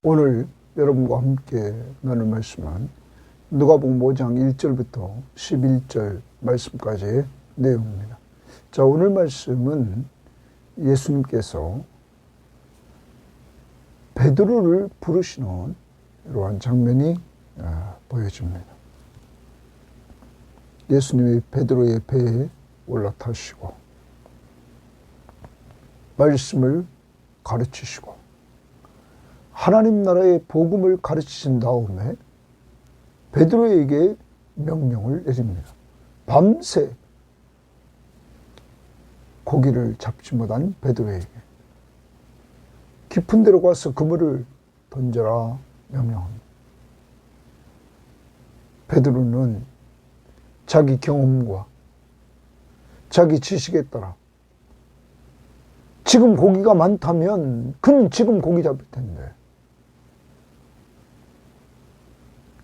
오늘 여러분과 함께 나눌 말씀은 누가복음 5장 1절부터 11절 말씀까지의 내용입니다. 자, 오늘 말씀은 예수님께서 베드로를 부르시는 이러한 장면이 보여집니다. 예수님이 베드로의 배에 올라타시고 말씀을 가르치시고 하나님 나라의 복음을 가르치신 다음에 베드로에게 명령을 내립니다. 밤새 고기를 잡지 못한 베드로에게 깊은 데로 가서 그물을 던져라 명령합니다. 베드로는 자기 경험과 자기 지식에 따라 지금 고기가 많다면 그는 지금 고기 잡을 텐데,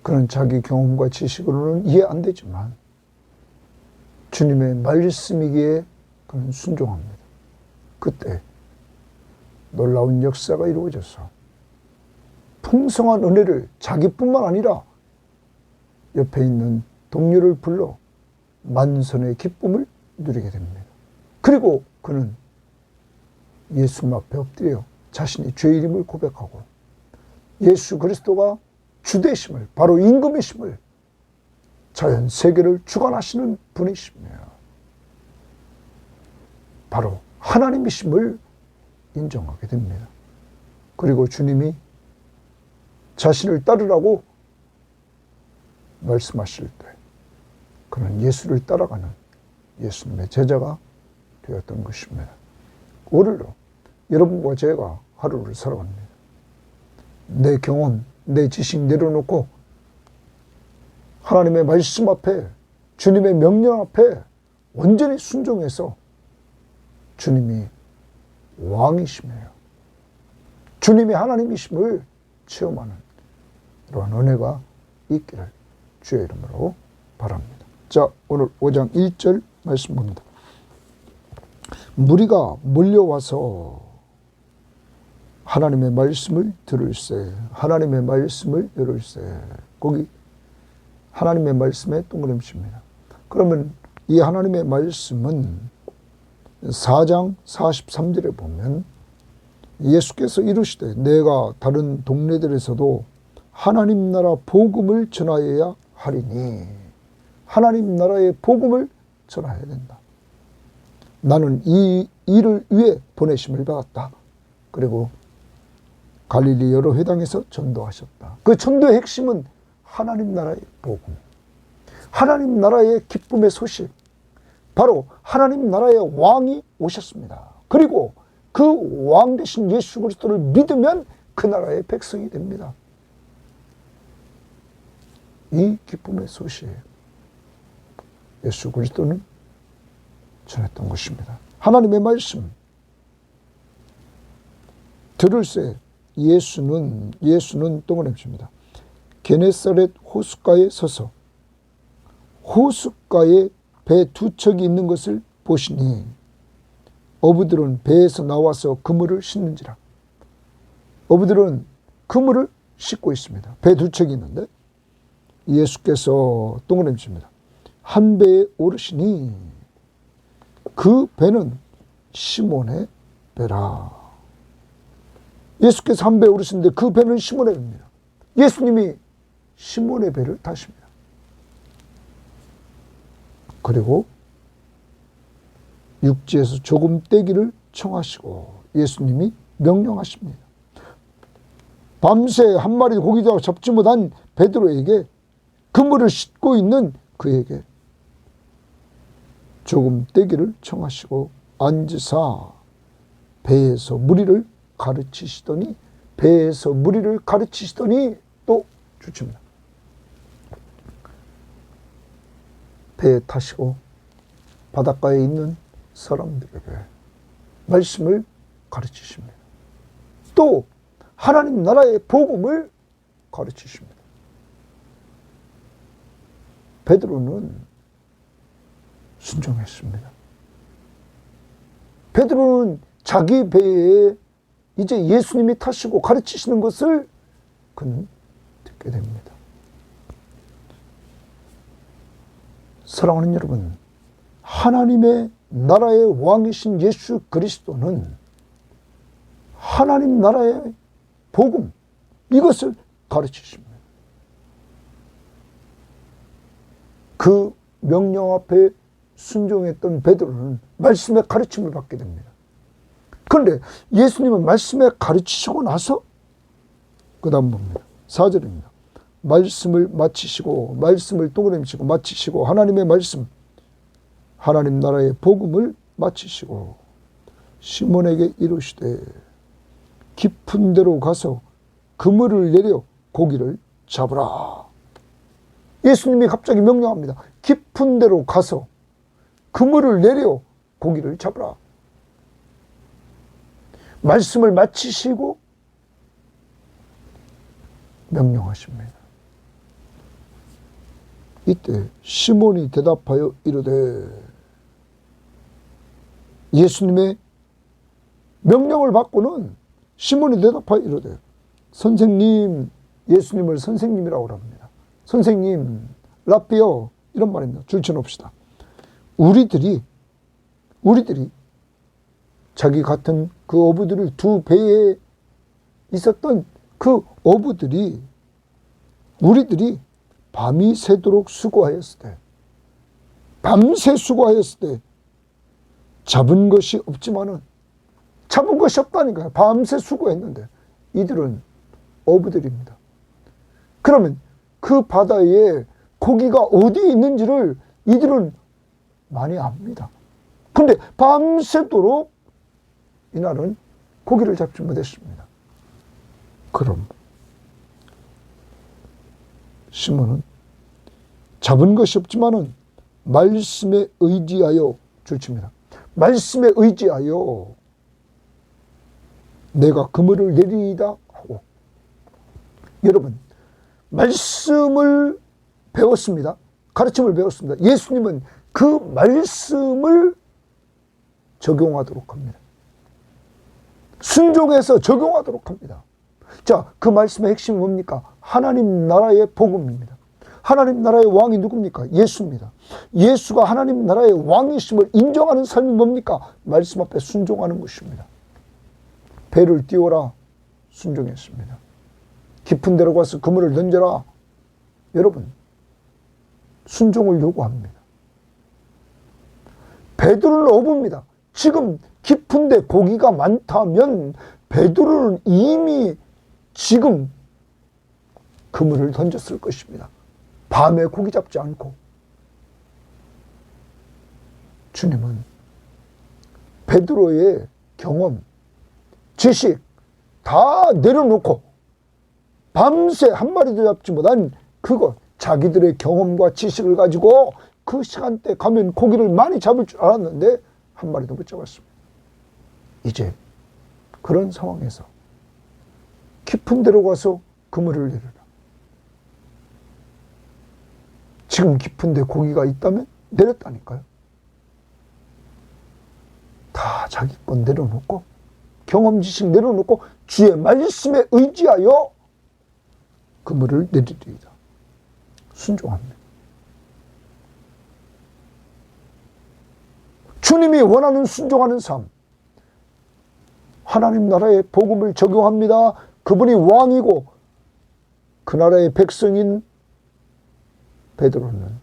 그는 자기 경험과 지식으로는 이해 안 되지만 주님의 말씀이기에 그는 순종합니다. 그때 놀라운 역사가 이루어져서 풍성한 은혜를 자기뿐만 아니라 옆에 있는 동료를 불러 만선의 기쁨을 누리게 됩니다. 그리고 그는 예수님 앞에 엎드려 자신의 죄인임을 고백하고 예수 그리스도가 주되심을, 바로 임금이심을, 자연 세계를 주관하시는 분이시며 바로 하나님이심을 인정하게 됩니다. 그리고 주님이 자신을 따르라고 말씀하실 때 그는 예수를 따라가는 예수님의 제자가 되었던 것입니다. 오늘도 여러분과 제가 하루를 살아갑니다. 내 경험, 내 지식 내려놓고 하나님의 말씀 앞에, 주님의 명령 앞에 온전히 순종해서 주님이 왕이시며요, 주님이 하나님이심을 체험하는 이러한 은혜가 있기를 주의 이름으로 바랍니다. 자, 오늘 5장 1절 말씀 봅니다. 무리가 몰려와서 하나님의 말씀을 들을세, 하나님의 말씀을 들을세. 거기 하나님의 말씀의 동그라미입니다. 그러면 이 하나님의 말씀은 4장 43절에 보면 예수께서 이르시되 내가 다른 동네들에서도 하나님 나라 복음을 전하여야 하리니, 하나님 나라의 복음을 전해야 된다. 나는 이 일을 위해 보내심을 받았다. 그리고 갈릴리 여러 회당에서 전도하셨다. 그 전도의 핵심은 하나님 나라의 복음, 하나님 나라의 기쁨의 소식, 바로 하나님 나라의 왕이 오셨습니다. 그리고 그 왕 되신 예수 그리스도를 믿으면 그 나라의 백성이 됩니다. 이 기쁨의 소식, 예수 그리스도는 전했던 것입니다. 하나님의 말씀 들을새. 예수는 동그라미입니다. 게네사렛 호숫가에 서서 호숫가에 배 두 척이 있는 것을 보시니 어부들은 배에서 나와서 그물을 씻는지라. 어부들은 그물을 씻고 있습니다. 배 두 척이 있는데 예수께서 동그라미입니다. 한 배에 오르시니 그 배는 시몬의 배라. 예수께서 한 배에 오르시는데 그 배는 시몬의 배입니다. 예수님이 시몬의 배를 타십니다. 그리고 육지에서 조금 떼기를 청하시고 예수님이 명령하십니다. 밤새 한 마리 고기도 잡지 못한 베드로에게 그물을 씻고 있는 그에게 조금 떼기를 청하시고 앉으사 배에서 무리를 가르치시더니, 배에서 무리를 가르치시더니 또 주칩니다. 배에 타시고 바닷가에 있는 사람들에게 말씀을 가르치십니다. 또 하나님 나라의 복음을 가르치십니다. 베드로는 순종했습니다. 베드로는 자기 배에 이제 예수님이 타시고 가르치시는 것을 그는 듣게 됩니다. 사랑하는 여러분, 하나님의 나라의 왕이신 예수 그리스도는 하나님 나라의 복음, 이것을 가르치십니다. 그 명령 앞에 순종했던 베드로는 말씀의 가르침을 받게 됩니다. 그런데 예수님은 말씀에 가르치시고 나서 그 다음 봅니다. 4절입니다. 말씀을 마치시고, 말씀을 동그라미치고 마치시고, 하나님의 말씀, 하나님 나라의 복음을 마치시고 시몬에게 이르시되 깊은 데로 가서 그물을 내려 고기를 잡으라. 예수님이 갑자기 명령합니다. 깊은 데로 가서 그물을 내려 고기를 잡으라. 말씀을 마치시고 명령하십니다. 이때 시몬이 대답하여 이르되, 예수님의 명령을 받고는 시몬이 대답하여 이르되, 선생님, 예수님을 선생님이라고 합니다. 선생님, 라비어, 이런 말입니다. 줄쳐놓읍시다. 우리들이 자기 같은 그 어부들을 두 배에 있었던 그 어부들이, 우리들이 밤이 새도록 수고하였을 때, 밤새 수고하였을 때 잡은 것이 없지만은, 잡은 것이 없다니까요. 밤새 수고했는데 이들은 어부들입니다. 그러면 그 바다에 고기가 어디에 있는지를 이들은 많이 압니다. 그런데 밤새도록 이날은 고기를 잡지 못했습니다. 그럼 시몬은 잡은 것이 없지만은 말씀에 의지하여 줄칩니다. 말씀에 의지하여 내가 그물을 내리이다 하고, 여러분, 말씀을 배웠습니다. 가르침을 배웠습니다. 예수님은 그 말씀을 적용하도록 합니다. 순종해서 적용하도록 합니다. 자, 그 말씀의 핵심이 뭡니까? 하나님 나라의 복음입니다. 하나님 나라의 왕이 누굽니까? 예수입니다. 예수가 하나님 나라의 왕이심을 인정하는 삶이 뭡니까? 말씀 앞에 순종하는 것입니다. 배를 띄워라, 순종했습니다. 깊은 데로 가서 그물을 던져라. 여러분, 순종을 요구합니다. 베드로는 어부입니다. 지금 깊은 데 고기가 많다면 베드로는 이미 지금 그물을 던졌을 것입니다. 밤에 고기 잡지 않고. 주님은 베드로의 경험, 지식 다 내려놓고 밤새 한 마리도 잡지 못한 그것, 자기들의 경험과 지식을 가지고 그 시간대 가면 고기를 많이 잡을 줄 알았는데 한 마리도 못 잡았습니다. 이제 그런 상황에서 깊은 데로 가서 그물을 내려라. 지금 깊은 데 고기가 있다면 내렸다니까요. 다 자기 건 내려놓고, 경험 지식 내려놓고 주의 말씀에 의지하여 그물을 내리리이다. 순종합니다. 주님이 원하는 순종하는 삶, 하나님 나라의 복음을 적용합니다. 그분이 왕이고 그 나라의 백성인 베드로는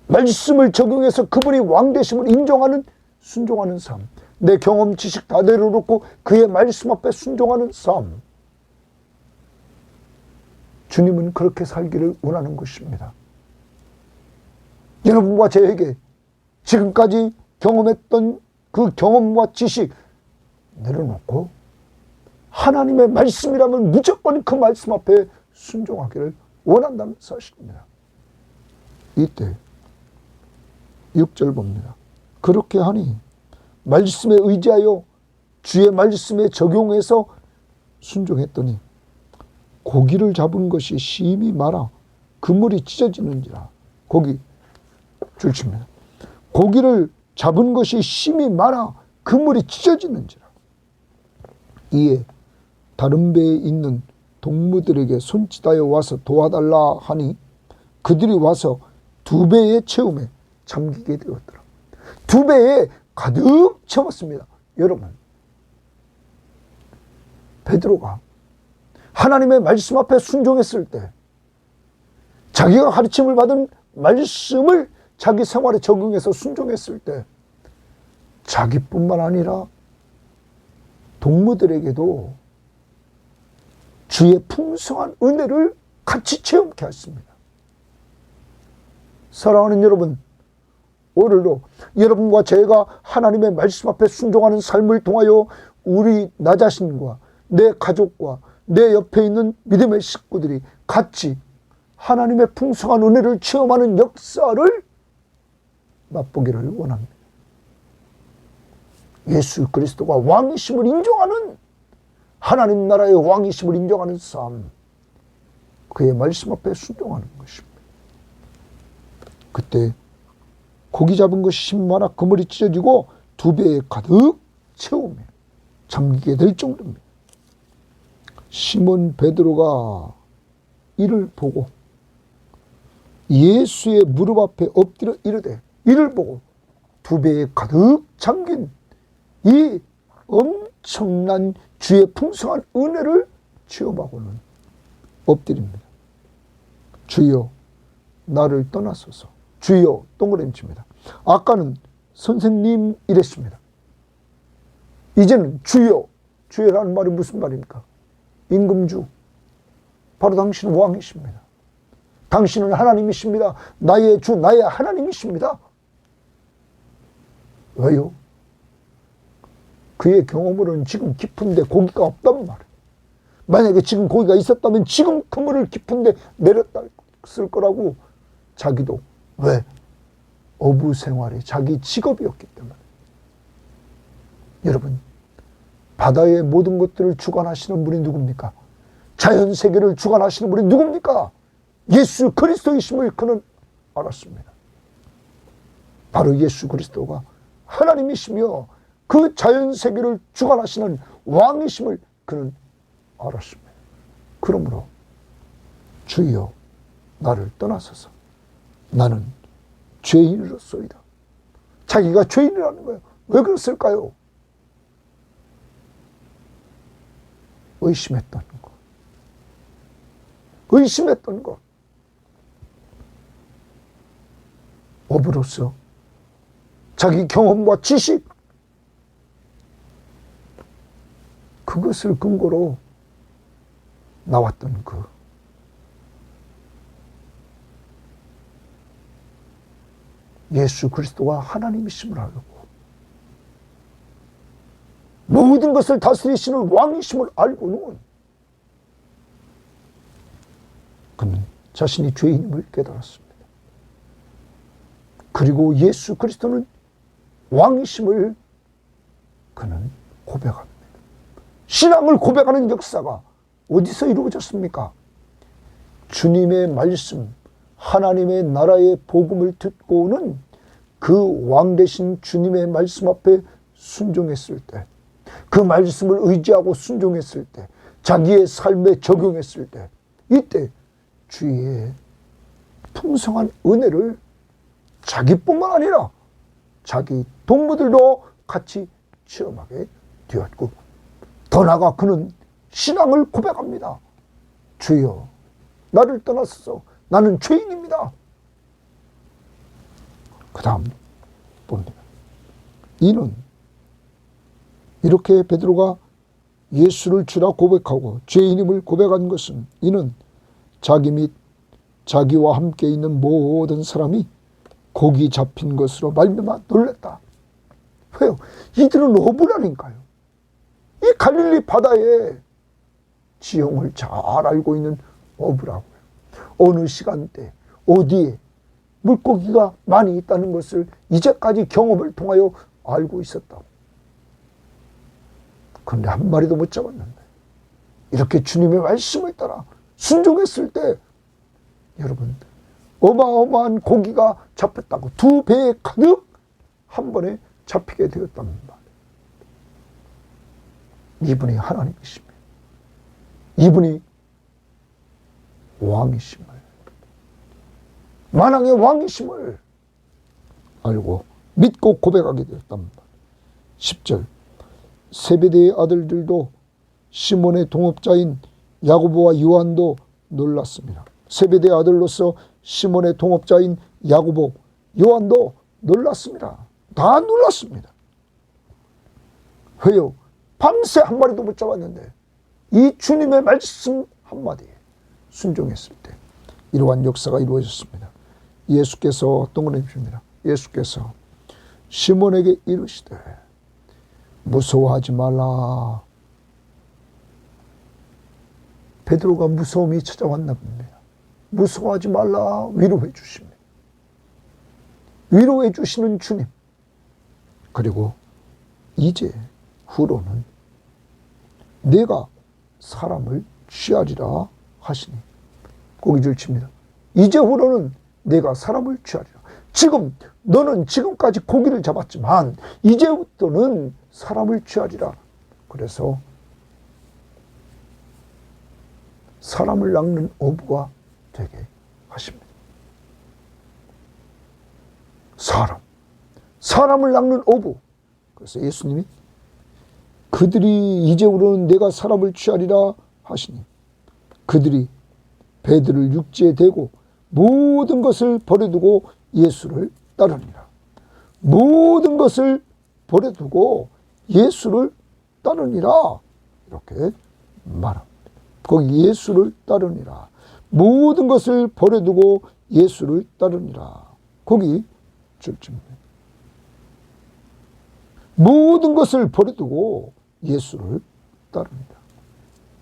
말씀을 적용해서 그분이 왕 되심을 인정하는 순종하는 삶, 내 경험 지식 다 내려놓고 그의 말씀 앞에 순종하는 삶, 주님은 그렇게 살기를 원하는 것입니다. 여러분과 저에게 지금까지 경험했던 그 경험과 지식 내려놓고 하나님의 말씀이라면 무조건 그 말씀 앞에 순종하기를 원한다는 사실입니다. 이때 6절 봅니다. 그렇게 하니 말씀에 의지하여 주의 말씀에 적용해서 순종했더니 고기를 잡은 것이 심히 많아 그물이 찢어지는지라. 고기 줄칩니다. 고기를 잡은 것이 심히 많아 그물이 찢어지는지라. 이에 다른 배에 있는 동무들에게 손짓하여 와서 도와달라 하니 그들이 와서 2배의 채움에 잠기게 되었더라. 2배에 가득 채웠습니다. 여러분, 베드로가 하나님의 말씀 앞에 순종했을 때, 자기가 가르침을 받은 말씀을 자기 생활에 적용해서 순종했을 때, 자기뿐만 아니라 동무들에게도 주의 풍성한 은혜를 같이 체험케 했습니다. 사랑하는 여러분, 오늘도 여러분과 제가 하나님의 말씀 앞에 순종하는 삶을 통하여 우리 나 자신과 내 가족과 내 옆에 있는 믿음의 식구들이 같이 하나님의 풍성한 은혜를 체험하는 역사를 맛보기를 원합니다. 예수 그리스도가 왕이심을 인정하는, 하나님 나라의 왕이심을 인정하는 삶, 그의 말씀 앞에 순종하는 것입니다. 그때 고기 잡은 것이 10마나 그물이 찢어지고 2배에 가득 채우며 잠기게 될 정도입니다. 시몬 베드로가 이를 보고 예수의 무릎 앞에 엎드려 이르되, 이를 보고 2배에 가득 잠긴 이 엄청난 주의 풍성한 은혜를 체험하고는 엎드립니다. 주여 나를 떠나소서. 주여 동그라미칩니다. 아까는 선생님 이랬습니다. 이제는 주여. 주여라는 말이 무슨 말입니까? 임금주, 바로 당신은 왕이십니다. 당신은 하나님이십니다. 나의 주, 나의 하나님이십니다. 왜요? 그의 경험으로는 지금 깊은데 고기가 없단 말이에요. 만약에 지금 고기가 있었다면 지금 그물을 깊은데 내렸을 거라고. 자기도. 왜? 어부 생활이 자기 직업이었기 때문에. 여러분, 바다의 모든 것들을 주관하시는 분이 누굽니까? 자연 세계를 주관하시는 분이 누굽니까? 예수 그리스도이심을 그는 알았습니다. 바로 예수 그리스도가 하나님이시며 그 자연 세계를 주관하시는 왕이심을 그는 알았습니다. 그러므로 주여 나를 떠나소서. 나는 죄인으로소이다. 자기가 죄인이라는 거예요. 왜 그랬을까요? 의심했던 것. 의심했던 것. 어부로서 자기 경험과 지식, 그것을 근거로 나왔던 그 예수 그리스도가 하나님이심을 알고 모든 것을 다스리시는 왕이심을 알고는 그는 자신이 죄인임을 깨달았습니다. 그리고 예수 그리스도는 왕이심을 그는 고백합니다. 신앙을 고백하는 역사가 어디서 이루어졌습니까? 주님의 말씀, 하나님의 나라의 복음을 듣고는 그 왕 되신 주님의 말씀 앞에 순종했을 때, 그 말씀을 의지하고 순종했을 때, 자기의 삶에 적용했을 때, 이때 주의 풍성한 은혜를 자기뿐만 아니라 자기 동무들도 같이 체험하게 되었고, 더 나아가 그는 신앙을 고백합니다. 주여 나를 떠나소서. 나는 죄인입니다. 그 다음 봅니다. 이는 이렇게 베드로가 예수를 주라 고백하고 죄인임을 고백한 것은, 이는 자기 및 자기와 함께 있는 모든 사람이 고기 잡힌 것으로 말미암아 놀랐다. 왜요? 이들은 어부라니까요. 이 갈릴리 바다에 지형을 잘 알고 있는 어부라고요. 어느 시간대 어디에 물고기가 많이 있다는 것을 이제까지 경험을 통하여 알고 있었다고. 그런데 한 마리도 못 잡았는데 이렇게 주님의 말씀을 따라 순종했을 때 여러분 어마어마한 고기가 잡혔다고. 2배에 가득 한 번에 잡히게 되었단 말이에요. 이분이 하나님이십니다. 이분이 왕이심을, 만왕의 왕이심을 알고 믿고 고백하게 되었답니다. 10절, 세베대의 아들들도 시몬의 동업자인 야고보와 요한도 놀랐습니다. 세베대의 아들로서 시몬의 동업자인 야고보, 요한도 놀랐습니다. 다 놀랐습니다. 왜요? 밤새 한 마리도 못 잡았는데 이 주님의 말씀 한마디에 순종했을 때 이러한 역사가 이루어졌습니다. 예수께서 동그라미 줍니다. 예수께서 시몬에게 이르시되 무서워하지 말라. 베드로가 무서움이 찾아왔나 봅니다. 무서워하지 말라. 위로해 주십니다. 위로해 주시는 주님. 그리고 이제 후로는 내가 사람을 취하리라 하시니 고기줄 칩니다. 이제 후로는 내가 사람을 취하리라. 지금 너는 지금까지 고기를 잡았지만 이제부터는 사람을 취하리라. 그래서 사람을 낚는 어부가 되게 하십니다. 사람을 낚는 어부. 그래서 예수님이 그들이 이제부로는 내가 사람을 취하리라 하시니 그들이 배들을 육지에 대고 모든 것을 버려두고 예수를 따르니라. 모든 것을 버려두고 예수를 따르니라. 이렇게 말합니다. 거기 예수를 따르니라. 모든 것을 버려두고 예수를 따르니라. 거기 줄집니다. 모든 것을 버려두고 예수를 따릅니다.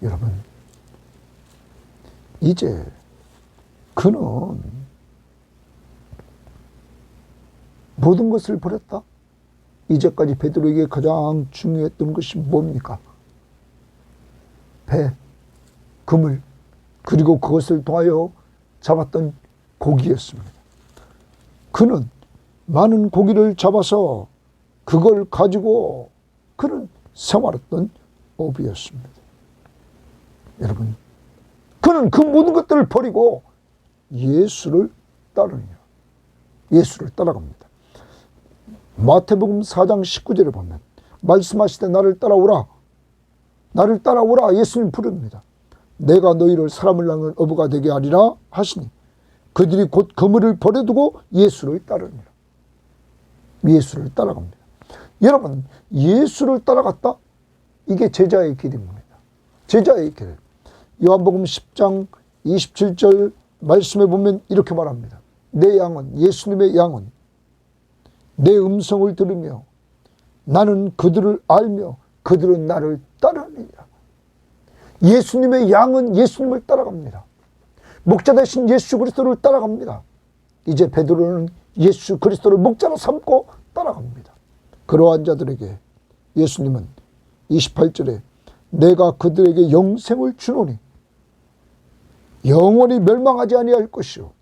여러분, 이제 그는 모든 것을 버렸다. 이제까지 베드로에게 가장 중요했던 것이 뭡니까? 배, 그물, 그리고 그것을 통하여 잡았던 고기였습니다. 그는 많은 고기를 잡아서 그걸 가지고 그는 생활했던 어부였습니다. 여러분, 그는 그 모든 것들을 버리고 예수를 따르니라. 예수를 따라갑니다. 마태복음 4장 19절에 보면 말씀하시되 나를 따라오라. 나를 따라오라. 예수님 부릅니다. 내가 너희를 사람을 낚는 어부가 되게 하리라 하시니 그들이 곧 그물을 버려두고 예수를 따르니라. 예수를 따라갑니다. 여러분, 예수를 따라갔다? 이게 제자의 길입니다. 제자의 길. 요한복음 10장 27절 말씀에 보면 이렇게 말합니다. 내 양은, 예수님의 양은 내 음성을 들으며 나는 그들을 알며 그들은 나를 따르느니라. 예수님의 양은 예수님을 따라갑니다. 목자 대신 예수 그리스도를 따라갑니다. 이제 베드로는 예수 그리스도를 목자로 삼고 따라갑니다. 그러한 자들에게 예수님은 28절에 내가 그들에게 영생을 주노니 영원히 멸망하지 아니할 것이요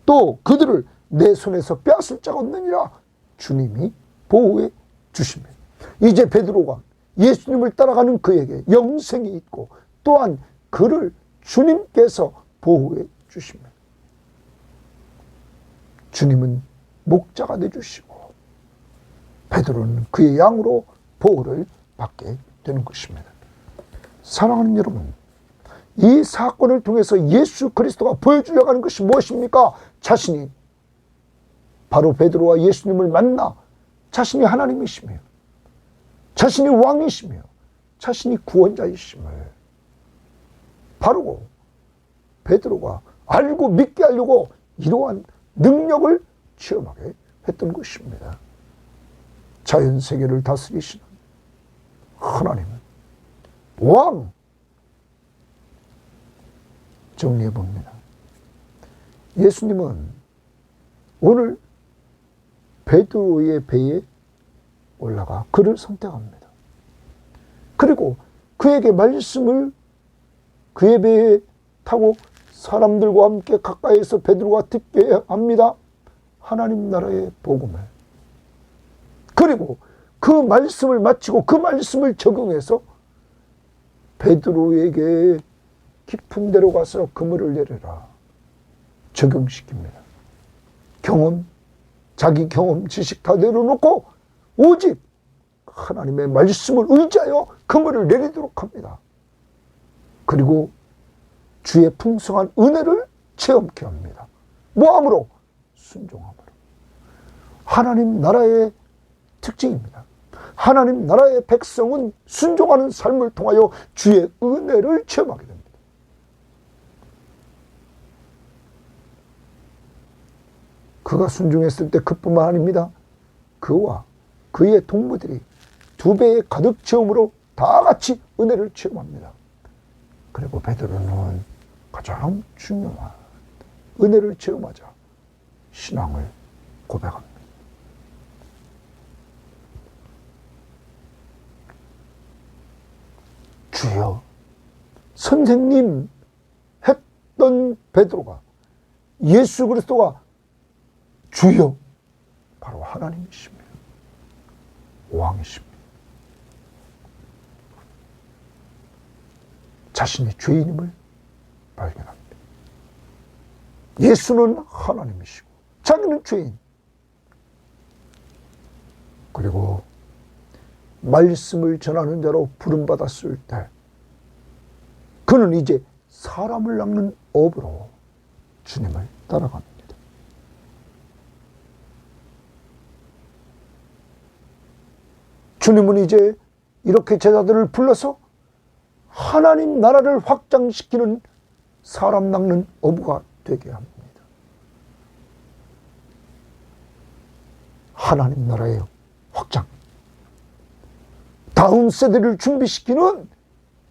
또 그들을 내 손에서 빼앗을 자가 없느니라 주님이 보호해 주십니다. 이제 베드로가 예수님을 따라가는 그에게 영생이 있고 또한 그를 주님께서 보호해 주십니다. 주님은 목자가 되주시고 베드로는 그의 양으로 보호를 받게 되는 것입니다. 사랑하는 여러분, 이 사건을 통해서 예수 그리스도가 보여주려고 하는 것이 무엇입니까? 자신이 바로 베드로와 예수님을 만나 자신이 하나님이시며 자신이 왕이시며 자신이 구원자이심을 바로 베드로가 알고 믿게 하려고 이러한 능력을 체험하게 했던 것입니다. 자연세계를 다스리시는 하나님은 왕. 정리해 봅니다. 예수님은 오늘 베드로의 배에 올라가 그를 선택합니다. 그리고 그에게 말씀을 그의 배에 타고 사람들과 함께 가까이에서 베드로가 듣게 합니다. 하나님 나라의 복음을. 그리고 그 말씀을 마치고 그 말씀을 적용해서 베드로에게 깊은 데로 가서 그물을 내려라. 적용시킵니다. 경험, 자기 경험, 지식 다 내려놓고 오직 하나님의 말씀을 의지하여 그물을 내리도록 합니다. 그리고 주의 풍성한 은혜를 체험케 합니다. 뭐함으로? 순종함으로. 하나님 나라의 특징입니다. 하나님 나라의 백성은 순종하는 삶을 통하여 주의 은혜를 체험하게 됩니다. 그가 순종했을 때 그뿐만 아닙니다. 그와 그의 동무들이 2배의 가득 체험으로 다 같이 은혜를 체험합니다. 그리고 베드로는 가장 중요한 은혜를 체험하자 신앙을 고백합니다. 주여, 선생님 했던 베드로가, 예수 그리스도가 주여, 바로 하나님이십니다. 왕이십니다. 자신이 죄인임을 발견합니다. 예수는 하나님이시고 자기는 죄인. 그리고 말씀을 전하는 자로 부름받았을 때 그는 이제 사람을 낚는 업으로 주님을 따라갑니다. 주님은 이제 이렇게 제자들을 불러서 하나님 나라를 확장시키는 사람 낚는 어부가 되게 합니다. 하나님 나라의 확장, 다음 세대를 준비시키는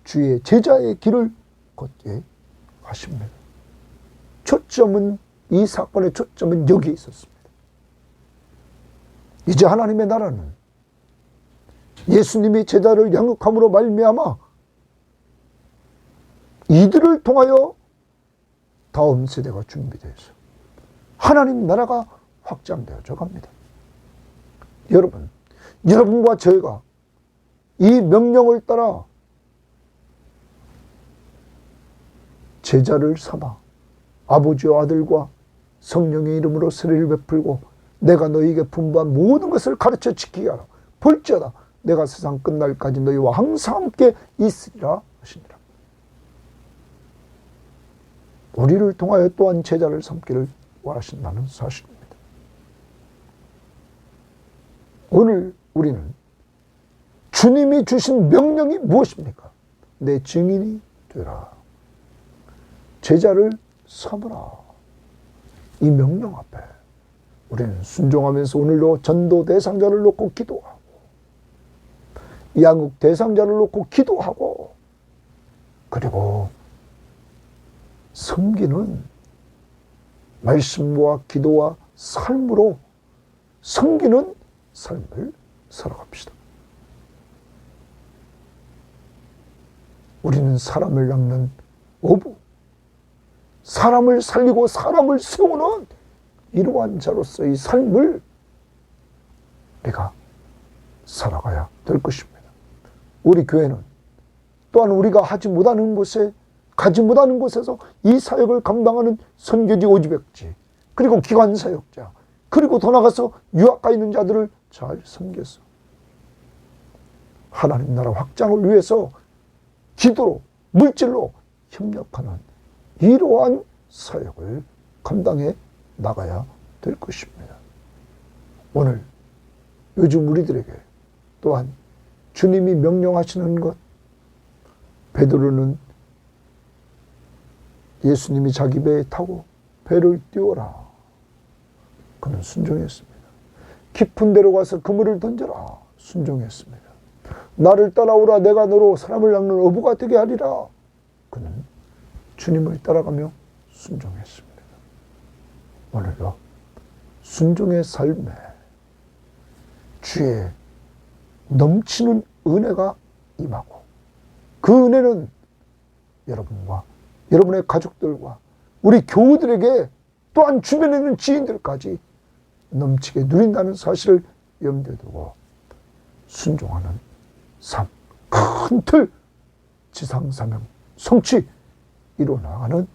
주의 제자의 길을 걷게 하십니다. 초점은, 이 사건의 초점은 여기에 있었습니다. 이제 하나님의 나라는 예수님이 제자를 양육함으로 말미암아 이들을 통하여 다음 세대가 준비되어서 하나님 나라가 확장되어져 갑니다. 여러분, 여러분과 저희가 이 명령을 따라 제자를 삼아 아버지와 아들과 성령의 이름으로 세례를 베풀고 내가 너희에게 분부한 모든 것을 가르쳐 지키게 하라. 볼지어다 내가 세상 끝날까지 너희와 항상 함께 있으리라 하시니라. 우리를 통하여 또한 제자를 삼기를 원하신다는 사실입니다. 오늘 우리는 주님이 주신 명령이 무엇입니까? 내 증인이 되라. 제자를 삼으라. 이 명령 앞에 우리는 순종하면서 오늘도 전도 대상자를 놓고 기도하고 양육 대상자를 놓고 기도하고 그리고 섬기는 말씀과 기도와 삶으로 섬기는 삶을 살아갑시다. 우리는 사람을 낚는 어부, 사람을 살리고 사람을 세우는 이러한 자로서의 삶을 우리가 살아가야 될 것입니다. 우리 교회는 또한 우리가 하지 못하는 곳에, 가지 못하는 곳에서 이 사역을 감당하는 선교지 오지백지, 그리고 기관 사역자, 그리고 더 나가서 유학 가 있는 자들을 잘 섬겨서 하나님 나라 확장을 위해서 기도로, 물질로 협력하는 이러한 사역을 감당해 나가야 될 것입니다. 오늘 요즘 우리들에게 또한 주님이 명령하시는 것, 베드로는 예수님이 자기 배에 타고 배를 띄워라. 그는 순종했습니다. 깊은 데로 가서 그물을 던져라. 순종했습니다. 나를 따라오라. 내가 너로 사람을 낚는 어부가 되게 하리라. 그는 주님을 따라가며 순종했습니다. 오늘도 순종의 삶에 주의 넘치는 은혜가 임하고 그 은혜는 여러분과 여러분의 가족들과 우리 교우들에게 또한 주변에 있는 지인들까지 넘치게 누린다는 사실을 염두에 두고 순종하는 삶, 큰 틀, 지상사명, 성취 이루어나가는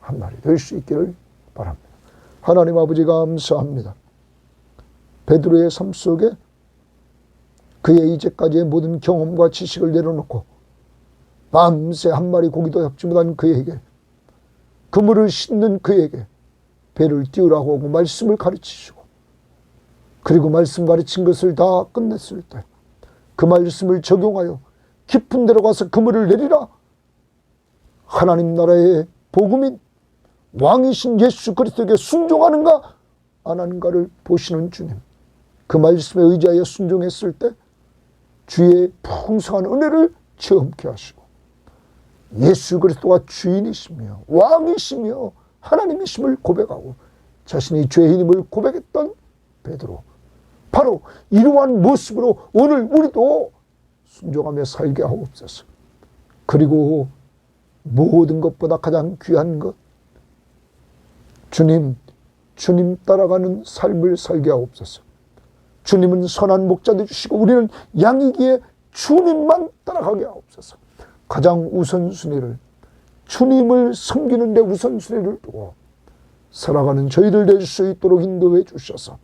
한 날이 될 수 있기를 바랍니다. 하나님 아버지 감사합니다. 베드로의 삶 속에 그의 이제까지의 모든 경험과 지식을 내려놓고 밤새 한 마리 고기도 잡지 못한 그에게, 그물을 싣는 그에게 배를 띄우라고 하고 말씀을 가르치시고, 그리고 말씀 가르친 것을 다 끝냈을 때 그 말씀을 적용하여 깊은 데로 가서 그물을 내리라. 하나님 나라의 복음인 왕이신 예수 그리스도에게 순종하는가 안 하는가를 보시는 주님, 그 말씀에 의지하여 순종했을 때 주의 풍성한 은혜를 체험케 하시고, 예수 그리스도가 주인이시며 왕이시며 하나님이심을 고백하고 자신이 죄인임을 고백했던 베드로, 바로 이러한 모습으로 오늘 우리도 순종하며 살게 하옵소서. 그리고 모든 것보다 가장 귀한 것, 주님 따라가는 삶을 살게 하옵소서. 주님은 선한 목자 되주시고 우리는 양이기에 주님만 따라가게 하옵소서. 가장 우선순위를, 주님을 섬기는 데 우선순위를 두고 살아가는 저희들 될 수 있도록 인도해 주셔서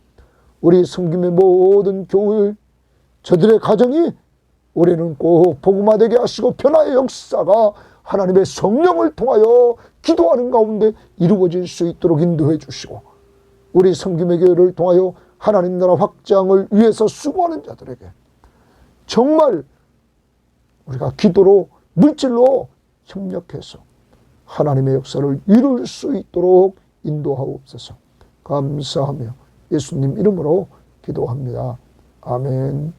우리 섬김의 모든 교회, 저들의 가정이 올해는 꼭 복음화되게 하시고 변화의 역사가 하나님의 성령을 통하여 기도하는 가운데 이루어질 수 있도록 인도해 주시고, 우리 섬김의 교회를 통하여 하나님 나라 확장을 위해서 수고하는 자들에게 정말 우리가 기도로, 물질로 협력해서 하나님의 역사를 이룰 수 있도록 인도하옵소서. 감사하며 예수님 이름으로 기도합니다. 아멘.